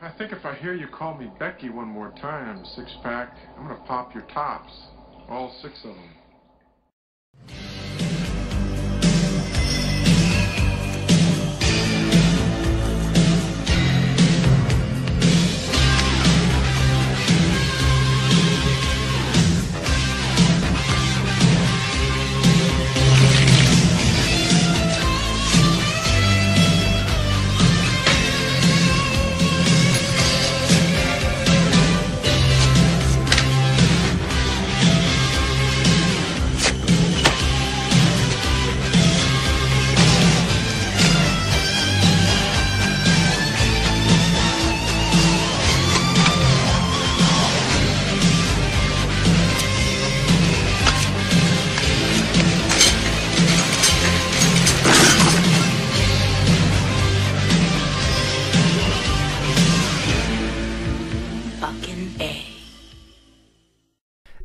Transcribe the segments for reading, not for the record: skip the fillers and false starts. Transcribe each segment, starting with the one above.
I think if I hear you call me Becky one more time, six-pack, I'm gonna pop your tops. All six of them.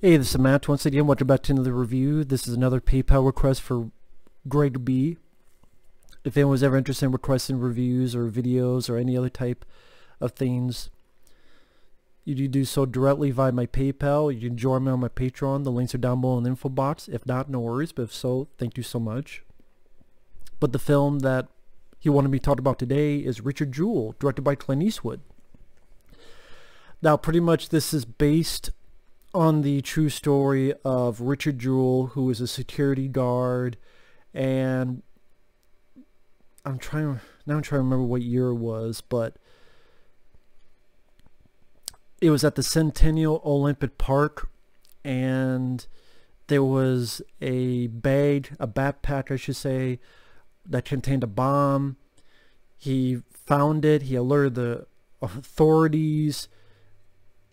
Hey, this is Matt. Once again, welcome back to another review. This is another PayPal request for Greg B. If anyone's ever interested in requesting reviews or videos or any other type of things, you can do so directly via my PayPal. You can join me on my Patreon. The links are down below in the info box. If not, no worries. But if so, thank you so much. But the film that he wanted me to talk about today is Richard Jewell, directed by Clint Eastwood. Now, pretty much this is based on the true story of Richard Jewell, who was a security guard, and I'm trying to remember what year it was, but it was at the Centennial Olympic Park, and there was a backpack, I should say, that contained a bomb. He found it. He alerted the authorities.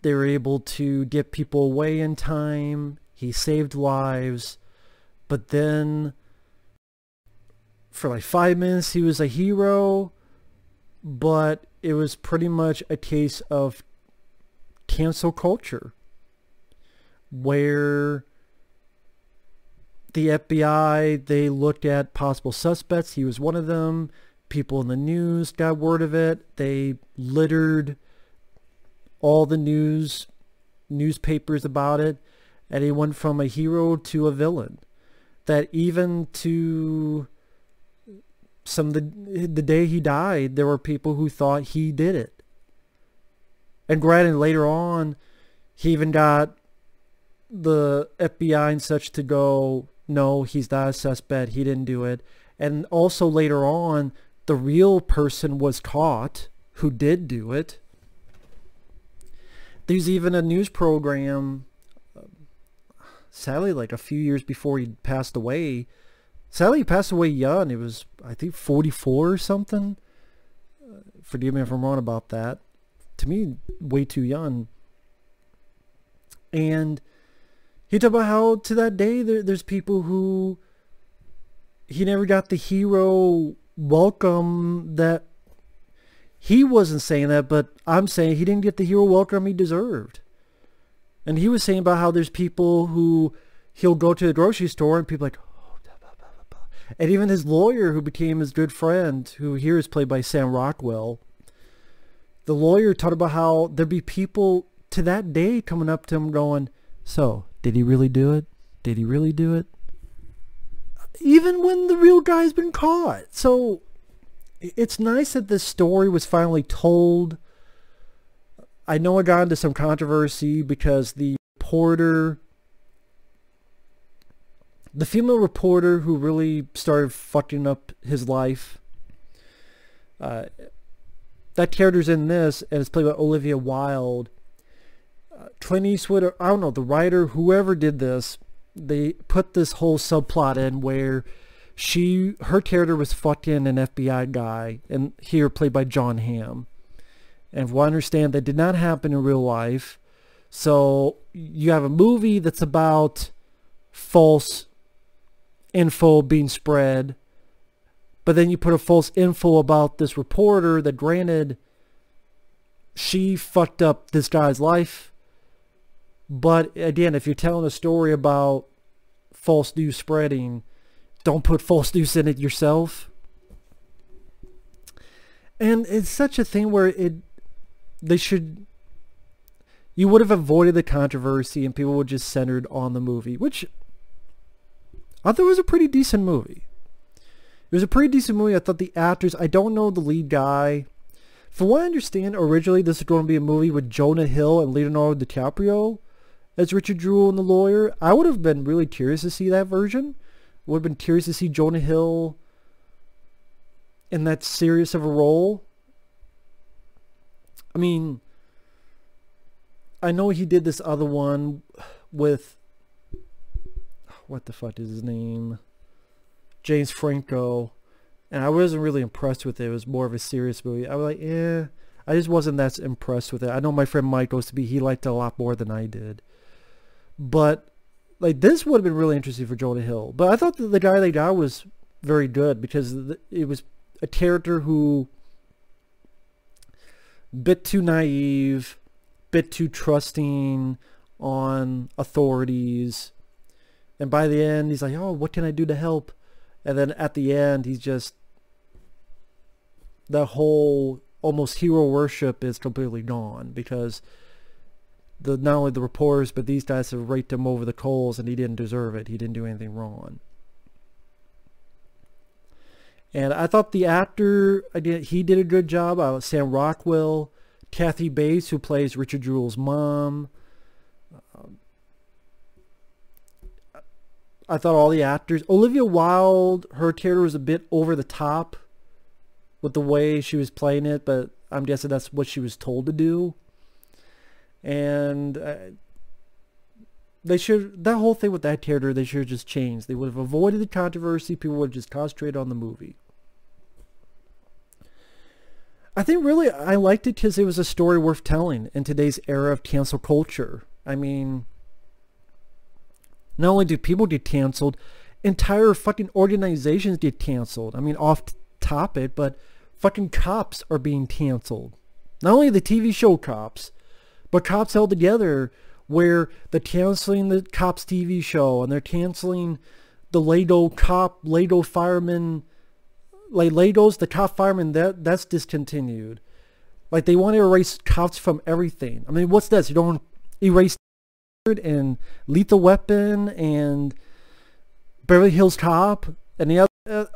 They were able to get people away in time. He saved lives. But then for like 5 minutes he was a hero. But it was pretty much a case of cancel culture, where the FBI, they looked at possible suspects. He was one of them. People in the news got word of it. They littered all the newspapers about it, and he went from a hero to a villain. That even to the day he died, there were people who thought he did it. And granted, later on, he even got the FBI and such to go, no, he's not a suspect, he didn't do it. And also later on, the real person was caught who did do it. There's even a news program, sadly, like a few years before he passed away. Sadly, he passed away young. He was, I think, 44 or something. Forgive me if I'm wrong about that. To me, way too young. And he talked about how to that day there's people who he never got the hero welcome that. He wasn't saying that, but I'm saying he didn't get the hero welcome he deserved. And he was saying about how there's people who he'll go to the grocery store and people like, oh, blah, blah, blah, blah. And even his lawyer, who became his good friend, who here is played by Sam Rockwell, the lawyer talked about how there'd be people to that day coming up to him going, so, did he really do it? Did he really do it? Even when the real guy's been caught. So it's nice that this story was finally told. I know it got into some controversy because the female reporter who really started fucking up his life, that character's in this, and it's played by Olivia Wilde. Clint Eastwood, or I don't know, the writer, whoever did this, they put this whole subplot in where her character was fucking an FBI guy, and here played by Jon Hamm. And from what I understand, that did not happen in real life. So you have a movie that's about false info being spread, but then you put a false info about this reporter that, granted, she fucked up this guy's life. But again, if you're telling a story about false news spreading, don't put false news in it yourself. And it's such a thing where they should... You would have avoided the controversy and people would just centered on the movie, which I thought was a pretty decent movie. It was a pretty decent movie. I thought the actors... I don't know the lead guy. From what I understand, originally this was going to be a movie with Jonah Hill and Leonardo DiCaprio as Richard Jewell and the lawyer. I would have been really curious to see that version. Would have been curious to see Jonah Hill in that serious of a role. I mean, I know he did this other one with... What the fuck is his name? James Franco. And I wasn't really impressed with it. It was more of a serious movie. I was like, I just wasn't that impressed with it. I know my friend Mike goes to be, he liked it a lot more than I did. But, like, this would have been really interesting for Jonah Hill. But I thought that the guy they got was very good because it was a character who bit too naive, bit too trusting on authorities. And by the end, he's like, oh, what can I do to help? And then at the end, he's just... The whole almost hero worship is completely gone because not only the reporters, but these guys have raked him over the coals and he didn't deserve it. He didn't do anything wrong. And I thought the actor, he did a good job. Sam Rockwell, Kathy Bates, who plays Richard Jewell's mom. I thought all the actors... Olivia Wilde, her character was a bit over the top with the way she was playing it, but I'm guessing that's what she was told to do. And that whole thing with that character, they should have just changed. They would have avoided the controversy. People would have just concentrated on the movie. I think really I liked it because it was a story worth telling in today's era of cancel culture. I mean... Not only do people get canceled, entire fucking organizations get canceled. I mean, off topic, but fucking cops are being canceled. Not only the TV show Cops, but Cops Held Together, where they're canceling the Cops TV show, and they're canceling the Lado fireman, like Lado's, the cop fireman, that's discontinued. Like, they want to erase cops from everything. I mean, what's this? You don't erase and Lethal Weapon and Beverly Hills Cop and the other...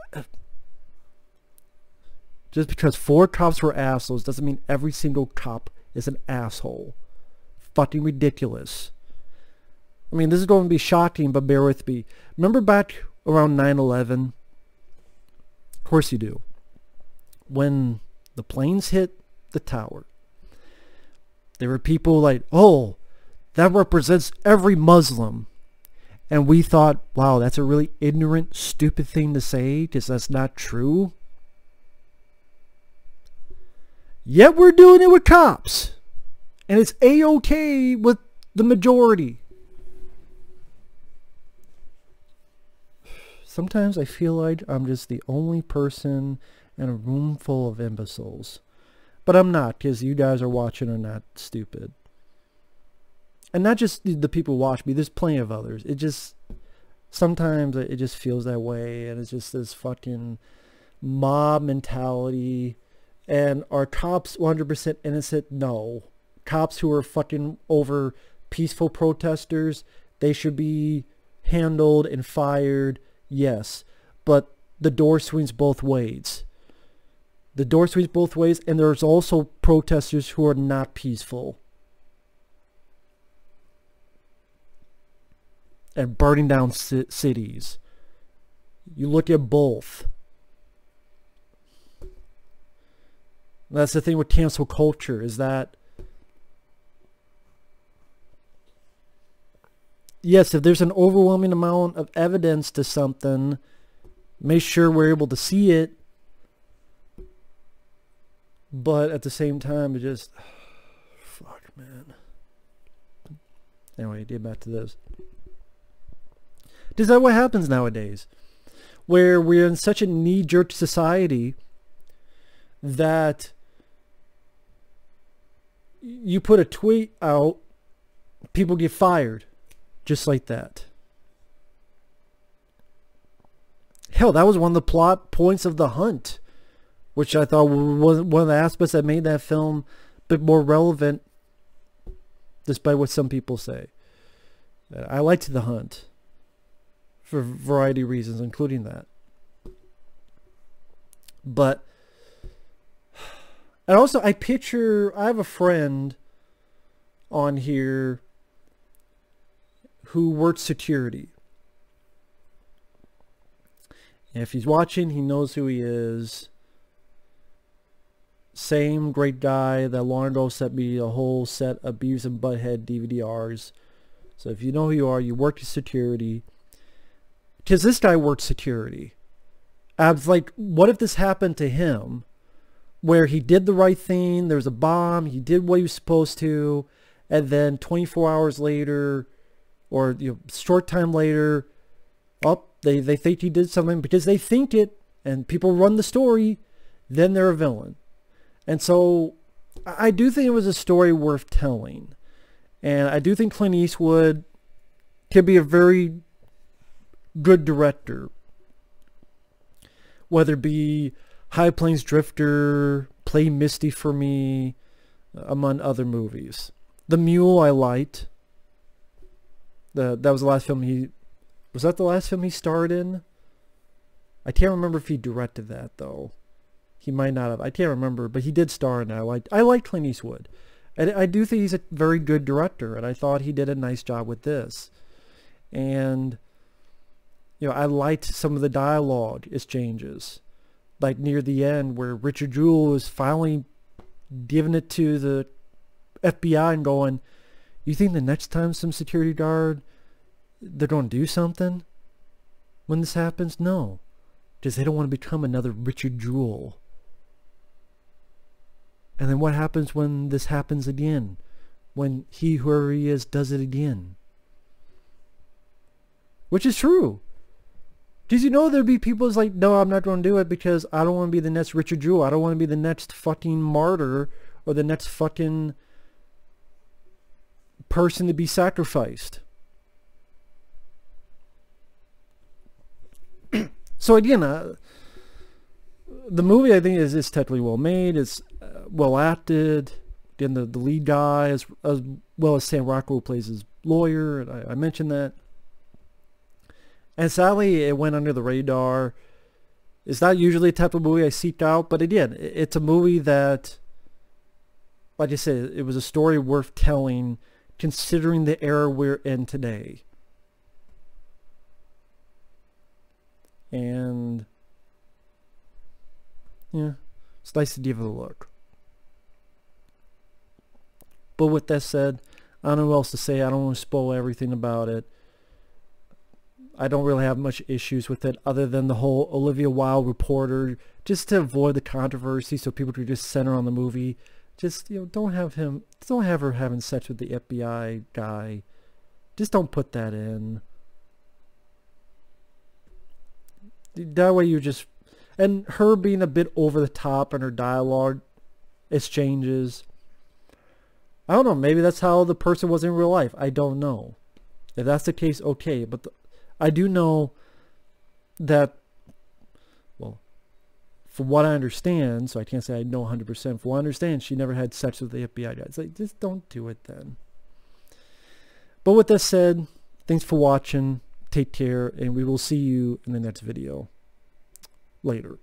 Just because 4 cops were assholes doesn't mean every single cop is an asshole. Fucking ridiculous. I mean, this is going to be shocking, but bear with me. Remember back around 9/11? Of course you do. When the planes hit the tower, there were people like, oh, that represents every Muslim. And we thought, wow, that's a really ignorant, stupid thing to say because that's not true. Yet we're doing it with cops. And it's A-okay with the majority. Sometimes I feel like I'm just the only person in a room full of imbeciles. But I'm not, because you guys are watching are not stupid. And not just the people who watch me, there's plenty of others. It just, sometimes it just feels that way, and it's just this fucking mob mentality. And are cops 100% innocent? No. Cops who are fucking over peaceful protesters, they should be handled and fired, yes. But the door swings both ways. The door swings both ways, and there's also protesters who are not peaceful and burning down cities. You look at both. That's the thing with cancel culture, is that yes, if there's an overwhelming amount of evidence to something, make sure we're able to see it. But at the same time, it just... fuck, man. Anyway, get back to this. Is that what happens nowadays? Where we're in such a knee-jerk society that you put a tweet out, people get fired. Just like that. Hell, that was one of the plot points of The Hunt, which I thought was one of the aspects that made that film bit more relevant, despite what some people say. I liked The Hunt for a variety of reasons, including that. But, and also I have a friend on here who works security. And if he's watching, he knows who he is. Same great guy that long ago sent me a whole set of Beavis and Butthead DVD-Rs. So if you know who you are, you work in security. Because this guy works security. I was like, what if this happened to him? Where he did the right thing, there was a bomb, he did what he was supposed to, and then 24 hours later, or short time later, they think he did something because they think it, and people run the story, then they're a villain. And so I do think it was a story worth telling. And I do think Clint Eastwood can be a very good director. Whether it be High Plains Drifter, Play Misty for Me, among other movies. The Mule I liked. That was the last film was that the last film he starred in? I can't remember if he directed that though. He might not have. I can't remember, but he did star in it. I like Clint Eastwood. And I do think he's a very good director, and I thought he did a nice job with this. And I liked some of the dialogue exchanges. Like near the end where Richard Jewell is finally giving it to the FBI and going, you think the next time some security guard, they're going to do something when this happens? No. Because they don't want to become another Richard Jewell. And then what happens when this happens again? When whoever he is, does it again? Which is true. Because there'd be people who's like, no, I'm not going to do it because I don't want to be the next Richard Jewell. I don't want to be the next fucking martyr or the next fucking person to be sacrificed. So again, the movie I think is technically well made. It's well acted. Again, the lead guy as well as Sam Rockwell plays his lawyer. And I mentioned that. And sadly, it went under the radar. It's not usually a type of movie I seek out, but again, it's a movie that, like I said, it was a story worth telling considering the era we're in today. And yeah, it's nice to give it a look. But with that said, I don't know what else to say. I don't want to spoil everything about it. I don't really have much issues with it other than the whole Olivia Wilde reporter, just to avoid the controversy so people could just center on the movie. Just, don't have her having sex with the FBI guy. Just don't put that in. That way and her being a bit over the top in her dialogue exchanges. I don't know, maybe that's how the person was in real life. I don't know. If that's the case, okay, but I do know that, well, from what I understand, so I can't say I know 100%, from what I understand, she never had sex with the FBI guy. It's like, just don't do it then. But with that said, thanks for watching, take care, and we will see you in the next video later.